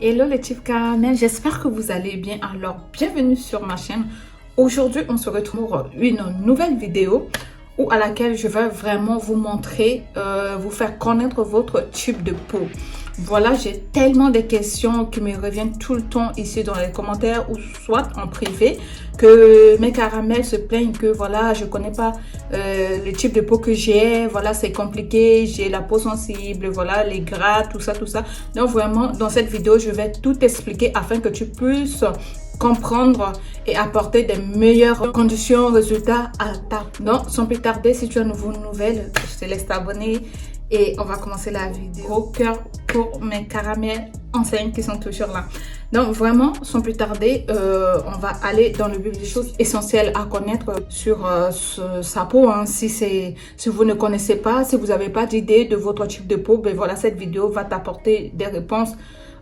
Hello les types caramel, j'espère que vous allez bien. Alors, bienvenue sur ma chaîne. Aujourd'hui, on se retrouve pour une nouvelle vidéo à laquelle je vais vraiment vous montrer, vous faire connaître votre type de peau. Voilà, j'ai tellement de questions qui me reviennent tout le temps ici dans les commentaires ou soit en privé que mes caramels se plaignent que voilà, je connais pas le type de peau que j'ai, voilà, c'est compliqué, j'ai la peau sensible, voilà, les gras, tout ça. Donc vraiment, dans cette vidéo, je vais tout expliquer afin que tu puisses comprendre et apporter des meilleures conditions, résultats à ta peau. Donc, sans plus tarder, si tu as une nouvelle, je te laisse t'abonner. Et on va commencer la vidéo. Gros cœur pour mes caramels enseignes qui sont toujours là. Donc vraiment, sans plus tarder, on va aller dans le vif des choses essentielles à connaître sur sa peau. Hein. Si vous ne connaissez pas, si vous n'avez pas d'idée de votre type de peau, ben voilà, cette vidéo va t'apporter des réponses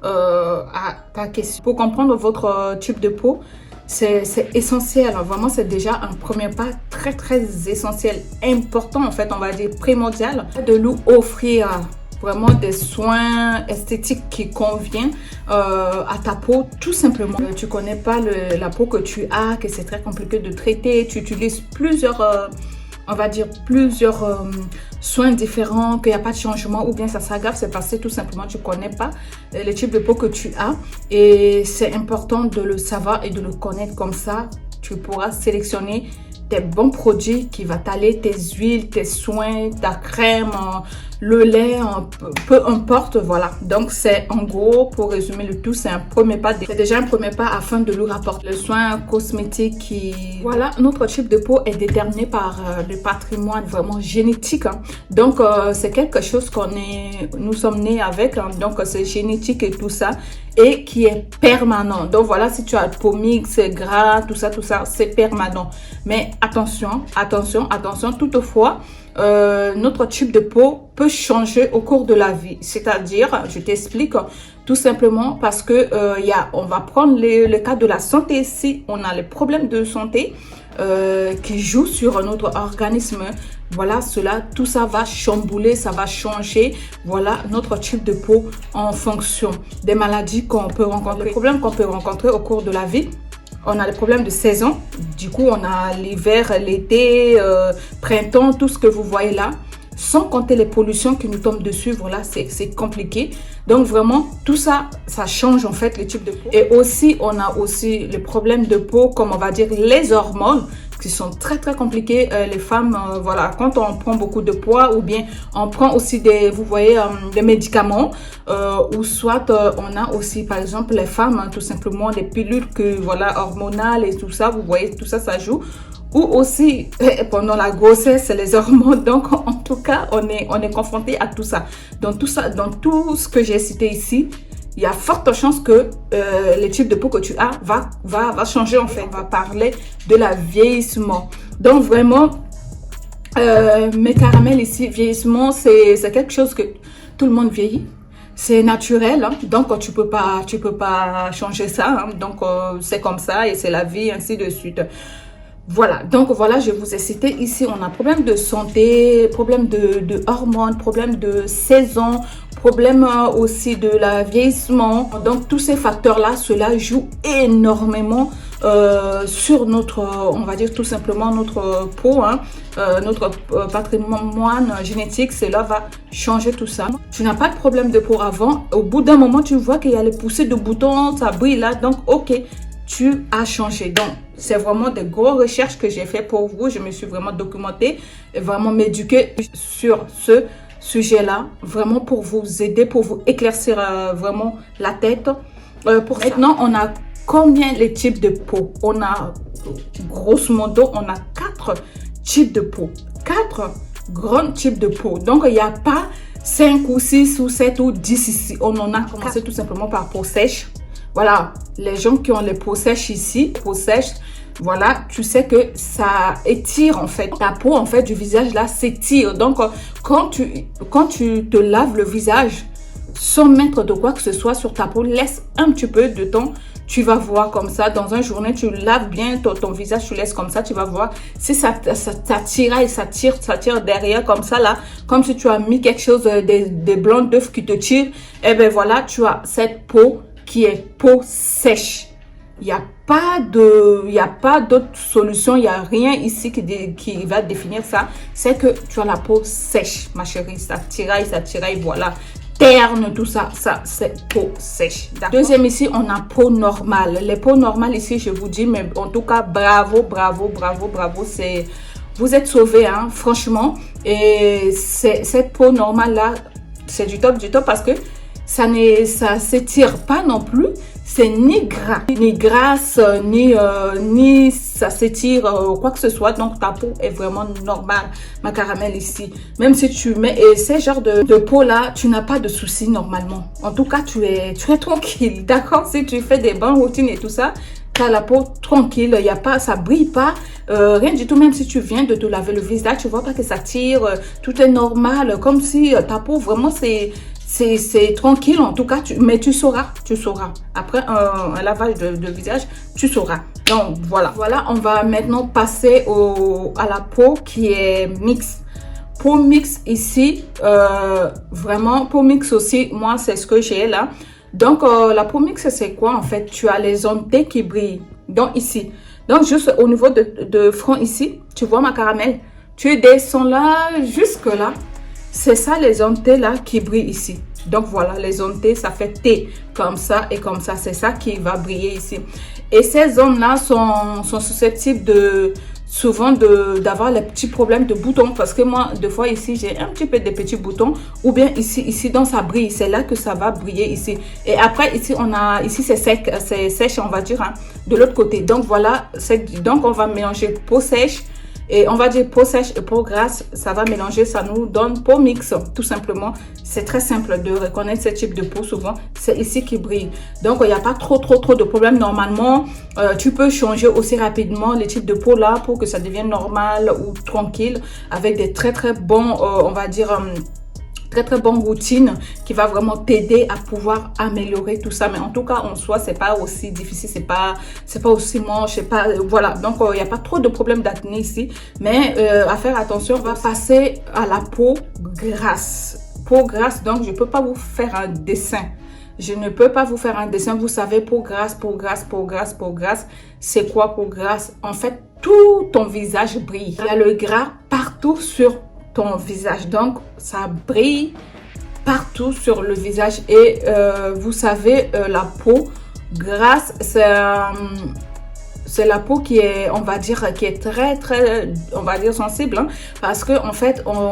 à ta question. Pour comprendre votre type de peau, c'est essentiel, vraiment c'est déjà un premier pas très essentiel, important en fait, on va dire primordial, de nous offrir vraiment des soins esthétiques qui conviennent à ta peau, tout simplement. Tu connais pas la peau que tu as, que c'est très compliqué de traiter, tu utilises plusieurs on va dire plusieurs soins différents, qu'il n'y a pas de changement ou bien ça s'aggrave, c'est parce que tout simplement tu ne connais pas le type de peau que tu as et c'est important de le savoir et de le connaître. Comme ça tu pourras sélectionner tes bons produits qui va t'aller, tes huiles, tes soins, ta crème, le lait, peu importe, voilà. Donc c'est en gros, pour résumer le tout, c'est un premier pas, c'est déjà un premier pas afin de nous rapporter le soin cosmétique qui... Voilà, notre type de peau est déterminé par le patrimoine vraiment génétique, hein. Donc c'est quelque chose nous sommes nés avec, hein. Donc c'est génétique et tout ça, et qui est permanent. Donc voilà, si tu as le peau mixte, gras, tout ça, c'est permanent. Mais attention, toutefois, notre type de peau peut changer au cours de la vie. C'est-à-dire, je t'explique, tout simplement parce que on va prendre le cas de la santé. Si on a les problèmes de santé qui jouent sur notre organisme, voilà, tout ça va chambouler, ça va changer, voilà, notre type de peau en fonction des maladies qu'on peut rencontrer, les problèmes qu'on peut rencontrer au cours de la vie. On a les problèmes de saison, du coup on a l'hiver, l'été, printemps, tout ce que vous voyez là, sans compter les pollutions qui nous tombent dessus, voilà, c'est compliqué. Donc vraiment, tout ça, ça change en fait le type de peau. Et aussi, on a aussi les problèmes de peau, comme on va dire les hormones, qui sont très compliquées. Les femmes, voilà, quand on prend beaucoup de poids ou bien on prend aussi vous voyez, des médicaments ou soit on a aussi par exemple les femmes, hein, tout simplement des pilules voilà, hormonales et tout ça, vous voyez, tout ça, ça joue. Ou aussi pendant la grossesse, les hormones. Donc en tout cas, on est confronté à tout ça. Dans tout ce que j'ai cité ici, il y a forte chance que le type de peau que tu as va changer en fait. On va parler de la vieillissement. Donc vraiment, mes caramels ici, vieillissement, c'est quelque chose que tout le monde vieillit. C'est naturel, hein? Donc tu peux pas changer ça, hein? Donc c'est comme ça et c'est la vie, ainsi de suite. Voilà, donc voilà, je vous ai cité ici, on a problème de santé, problème de hormones, problème de saison, problème aussi de la vieillissement. Donc tous ces facteurs-là, cela joue énormément sur notre, on va dire tout simplement notre peau, hein, notre patrimoine génétique. Cela va changer tout ça. Tu n'as pas de problème de peau avant, au bout d'un moment, tu vois qu'il y a les poussées de boutons, ça brille là, donc ok, tu as changé. Donc c'est vraiment des grosses recherches que j'ai fait pour vous. Je me suis vraiment documentée et vraiment m'éduquer sur ce sujet-là, vraiment pour vous aider, pour vous éclaircir vraiment la tête. Maintenant, on a combien les types de peau? On a, grosso modo, on a 4 types de peau. 4 grands types de peau. Donc, il n'y a pas 5 ou 6 ou 7 ou 10 ici. On en a commencé tout simplement par peau sèche. Voilà, les gens qui ont les peaux sèches ici, peau sèche, voilà, tu sais que ça étire en fait. Ta peau en fait du visage là s'étire. Donc, quand tu te laves le visage sans mettre de quoi que ce soit sur ta peau, laisse un petit peu de temps. Tu vas voir comme ça, dans une journée, tu laves bien ton visage, tu laisses comme ça, tu vas voir si ça tire et ça tire derrière comme ça là, comme si tu as mis quelque chose, des blancs d'œufs qui te tirent, et ben voilà, tu as cette peau qui est peau sèche. Il n'y a pas d'autre solution, il n'y a rien ici qui va définir ça. C'est que tu as la peau sèche, ma chérie. Ça tiraille, voilà. Terne, tout ça, c'est peau sèche. Deuxième ici, on a peau normale. Les peaux normales ici, je vous dis, mais en tout cas, bravo. Vous êtes sauvés, hein, franchement. Et cette peau normale là, c'est du top parce que ça s'étire pas non plus. C'est ni gras, ni grasse, ni ça s'étire, quoi que ce soit. Donc, ta peau est vraiment normale, ma caramel ici. Même si tu mets, et ces genres de peau-là, tu n'as pas de soucis normalement. En tout cas, tu es tranquille, d'accord? Si tu fais des bonnes routines et tout ça, tu as la peau tranquille, il y a pas, ça brille pas, rien du tout. Même si tu viens de te laver le visage, tu vois pas que ça tire, tout est normal. Comme si ta peau, vraiment, c'est tranquille, en tout cas, mais tu sauras. Après un lavage de visage, tu sauras. Donc, voilà, on va maintenant passer à la peau qui est mixte. Peau mixte ici, vraiment, peau mixte aussi, moi, c'est ce que j'ai là. Donc, la peau mixte, c'est quoi, en fait? Tu as les zones T qui brillent. Donc, ici. Donc, juste au niveau de front ici, tu vois ma caramel? Tu descends là, jusque là. C'est ça les zones T là qui brillent ici. Donc voilà, les zones T, ça fait T comme ça et comme ça. C'est ça qui va briller ici. Et ces zones là sont susceptibles souvent d'avoir les petits problèmes de boutons. Parce que moi, des fois ici, j'ai un petit peu de petits boutons. Ou bien ici donc ça brille. C'est là que ça va briller ici. Et après, ici, ici c'est sec, c'est sèche, on va dire, hein, de l'autre côté. Donc voilà, donc on va mélanger peau sèche. Et on va dire peau sèche et peau grasse, ça va mélanger, ça nous donne peau mixte, tout simplement. C'est très simple de reconnaître ce type de peau, souvent, c'est ici qui brille. Donc, il n'y a pas trop de problèmes normalement. Tu peux changer aussi rapidement les types de peau là pour que ça devienne normal ou tranquille avec des très bons, on va dire... très bonne routine qui va vraiment t'aider à pouvoir améliorer tout ça. Mais en tout cas, en soi, c'est pas aussi difficile, c'est pas aussi moche, c'est pas, voilà. Donc, il n'y a pas trop de problèmes d'acné ici. Mais à faire attention, on va passer à la peau grasse. Peau grasse, donc je peux pas vous faire un dessin. Je ne peux pas vous faire un dessin. Vous savez, peau grasse, c'est quoi peau grasse? En fait, tout ton visage brille. Il y a le gras partout sur ton visage, donc ça brille partout sur le visage. Et vous savez, la peau grasse, c'est la peau qui est, on va dire, qui est très, on va dire sensible, hein, parce que en fait, on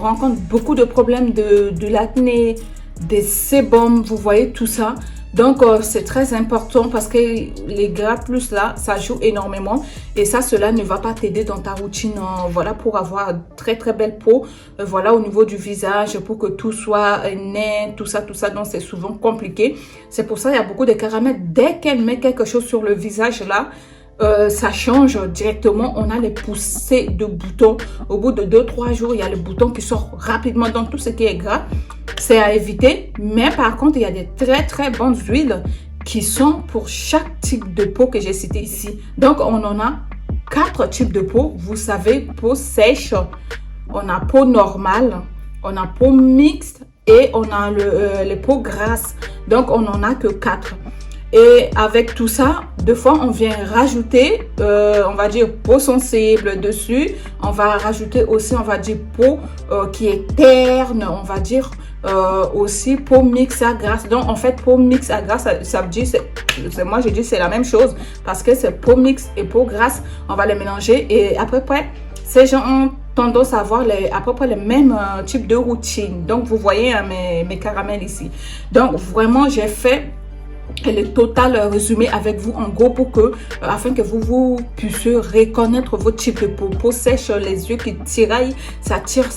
rencontre beaucoup de problèmes de l'acné, des sébums, vous voyez tout ça. Donc, c'est très important parce que les gras plus là, ça joue énormément. Et ça, cela ne va pas t'aider dans ta routine, voilà, pour avoir très belle peau. Voilà, au niveau du visage, pour que tout soit net, tout ça. Donc, c'est souvent compliqué. C'est pour ça qu'il y a beaucoup de caramels. Dès qu'elle met quelque chose sur le visage là, ça change directement. On a les poussées de boutons. Au bout de 2-3 jours, il y a le bouton qui sort rapidement. Donc, tout ce qui est gras, c'est à éviter. Mais par contre, il y a des très bonnes huiles qui sont pour chaque type de peau que j'ai cité ici. Donc, on en a 4 types de peau. Vous savez, peau sèche, on a peau normale, on a peau mixte et on a les peaux grasses. Donc, on n'en a que 4. Et avec tout ça, deux fois, on vient rajouter, on va dire, peau sensible dessus. On va rajouter aussi, on va dire, peau qui est terne, on va dire, aussi peau mixte à grasse. Donc, en fait, peau mixte à grasse, ça veut dire, moi, je dis c'est la même chose. Parce que c'est peau mixte et peau grasse, on va les mélanger. Et à peu près, ces gens ont tendance à avoir à peu près le même type de routine. Donc, vous voyez hein, mes caramels ici. Donc, vraiment, j'ai fait le total résumé avec vous en gros pour que afin que vous puissiez reconnaître votre type de peau. Peau sèche, les yeux qui tiraillent, ça tire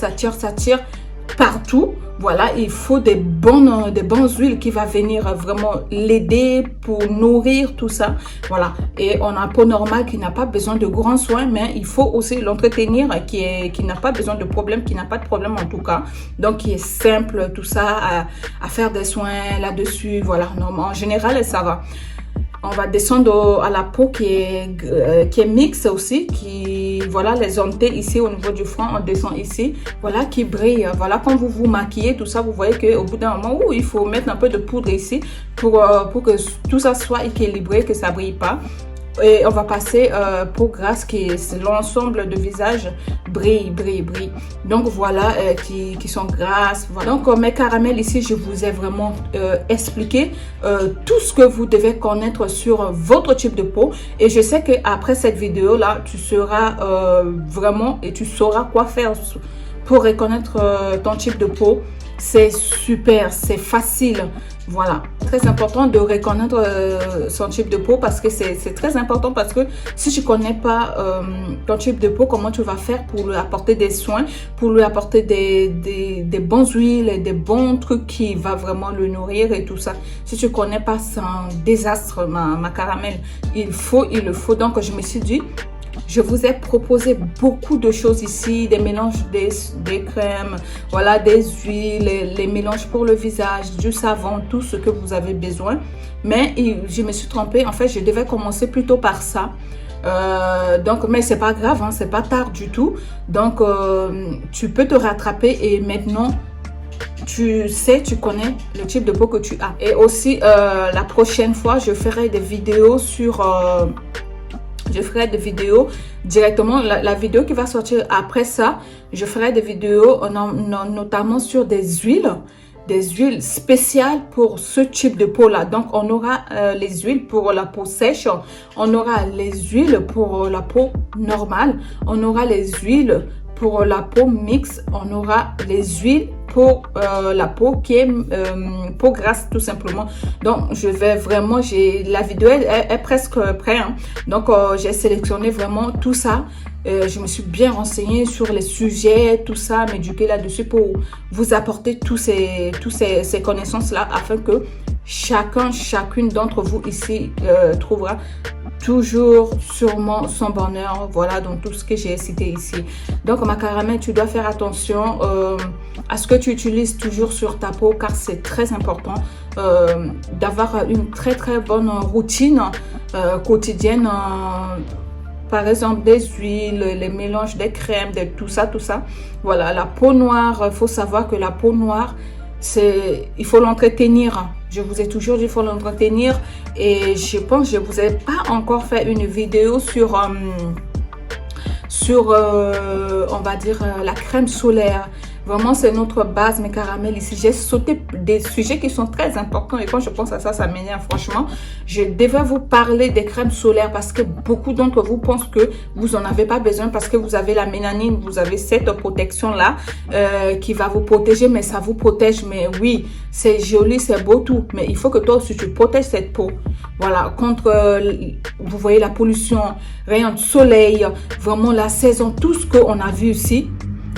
partout. Voilà, il faut des bonnes huiles qui va venir vraiment l'aider pour nourrir tout ça. Voilà, et on a peau normale qui n'a pas besoin de grands soins, mais il faut aussi l'entretenir, qui n'a pas besoin de problème, qui n'a pas de problème en tout cas. Donc, qui est simple, tout ça, à faire des soins là-dessus. Voilà, en général, ça va. On va descendre à la peau qui est mixte aussi, qui, voilà, les zones T ici au niveau du front, on descend ici, voilà, qui brille. Voilà, quand vous vous maquillez, tout ça, vous voyez qu'au bout d'un moment, il faut mettre un peu de poudre ici pour que tout ça soit équilibré, que ça brille pas. Et on va passer peau grasse qui est l'ensemble de visage brille. Donc voilà, qui sont grasses. Voilà. Donc mes caramels ici, je vous ai vraiment expliqué tout ce que vous devez connaître sur votre type de peau. Et je sais qu'après cette vidéo là, tu seras vraiment et tu sauras quoi faire pour reconnaître ton type de peau. C'est super, c'est facile. Voilà, très important de reconnaître son type de peau parce que c'est très important parce que si tu connais pas ton type de peau, comment tu vas faire pour lui apporter des soins, pour lui apporter des bonnes huiles et des bons trucs qui va vraiment le nourrir et tout ça. Si tu connais pas, c'est un désastre, ma caramel. Il le faut. Donc je me suis dit, je vous ai proposé beaucoup de choses ici, des mélanges des crèmes, voilà, des huiles, les mélanges pour le visage, du savon, tout ce que vous avez besoin. Mais je me suis trompée, en fait, je devais commencer plutôt par ça. Donc, mais c'est pas grave, hein, c'est pas tard du tout. Donc, tu peux te rattraper et maintenant, tu sais, tu connais le type de peau que tu as. Et aussi, la prochaine fois, je ferai des vidéos sur... je ferai des vidéos directement, la vidéo qui va sortir après ça, je ferai des vidéos notamment sur des huiles spéciales pour ce type de peau là. Donc on aura les huiles pour la peau sèche, on aura les huiles pour la peau normale, on aura les huiles pour la peau mixte, on aura les huiles pour la peau qui est peau grasse tout simplement. Donc je vais vraiment, la vidéo est presque prête, hein. Donc j'ai sélectionné vraiment tout ça. Je me suis bien renseignée sur les sujets, tout ça, m'éduquer là-dessus pour vous apporter tous ces connaissances là afin que chacune d'entre vous ici trouvera toujours sûrement son bonheur, voilà, dans tout ce que j'ai cité ici. Donc ma caramel, tu dois faire attention à ce que tu utilises toujours sur ta peau car c'est très important d'avoir une très bonne routine quotidienne, par exemple des huiles, les mélanges des crèmes, tout ça. Voilà, la peau noire, il faut savoir que la peau noire, il faut l'entretenir. Je vous ai toujours dit qu'il faut l'entretenir et je pense que je vous ai pas encore fait une vidéo sur on va dire la crème solaire. Vraiment, c'est notre base, mes caramels ici. J'ai sauté des sujets qui sont très importants et quand je pense à ça, ça m'énerve franchement. Je devais vous parler des crèmes solaires parce que beaucoup d'entre vous pensent que vous en avez pas besoin parce que vous avez la mélanine, vous avez cette protection-là qui va vous protéger, mais ça vous protège. Mais oui, c'est joli, c'est beau tout, mais il faut que toi aussi tu protèges cette peau. Voilà, contre, vous voyez la pollution, rayon de soleil, vraiment la saison, tout ce qu'on a vu ici.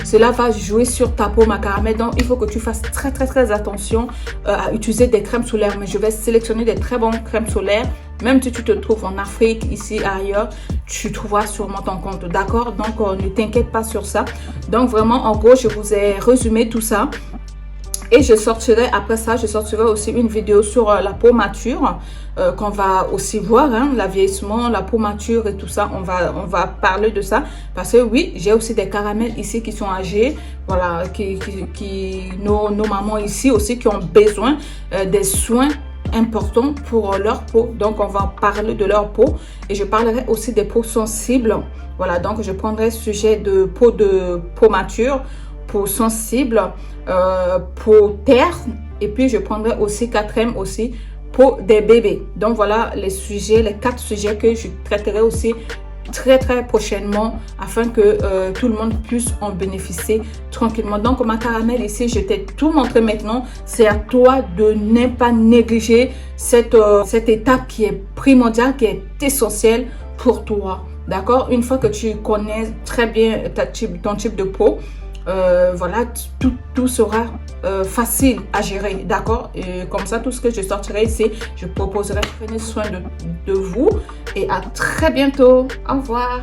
Cela va jouer sur ta peau, ma caramel. Donc, il faut que tu fasses très attention à utiliser des crèmes solaires. Mais je vais sélectionner des très bonnes crèmes solaires. Même si tu te trouves en Afrique, ici, ailleurs, tu trouveras sûrement ton compte. D'accord? Donc, ne t'inquiète pas sur ça. Donc, vraiment, en gros, je vous ai résumé tout ça. Et je sortirai, après ça, je sortirai aussi une vidéo sur la peau mature qu'on va aussi voir, hein, la vieillissement, la peau mature et tout ça. On va parler de ça parce que oui, j'ai aussi des caramels ici qui sont âgés, voilà, nos mamans ici aussi qui ont besoin des soins importants pour leur peau. Donc, on va parler de leur peau et je parlerai aussi des peaux sensibles. Voilà, donc je prendrai ce sujet de peau mature, peau sensible, peau terne et puis je prendrai aussi quatrième aussi peau des bébés. Donc voilà les sujets, les 4 sujets que je traiterai aussi très prochainement afin que tout le monde puisse en bénéficier tranquillement. Donc ma caramel ici, je t'ai tout montré maintenant. C'est à toi de ne pas négliger cette étape qui est primordiale, qui est essentielle pour toi. D'accord? Une fois que tu connais très bien ton type de peau, voilà, tout sera facile à gérer, d'accord? Et comme ça, tout ce que je sortirai ici, je proposerai. Prenez soin de vous et à très bientôt. Au revoir.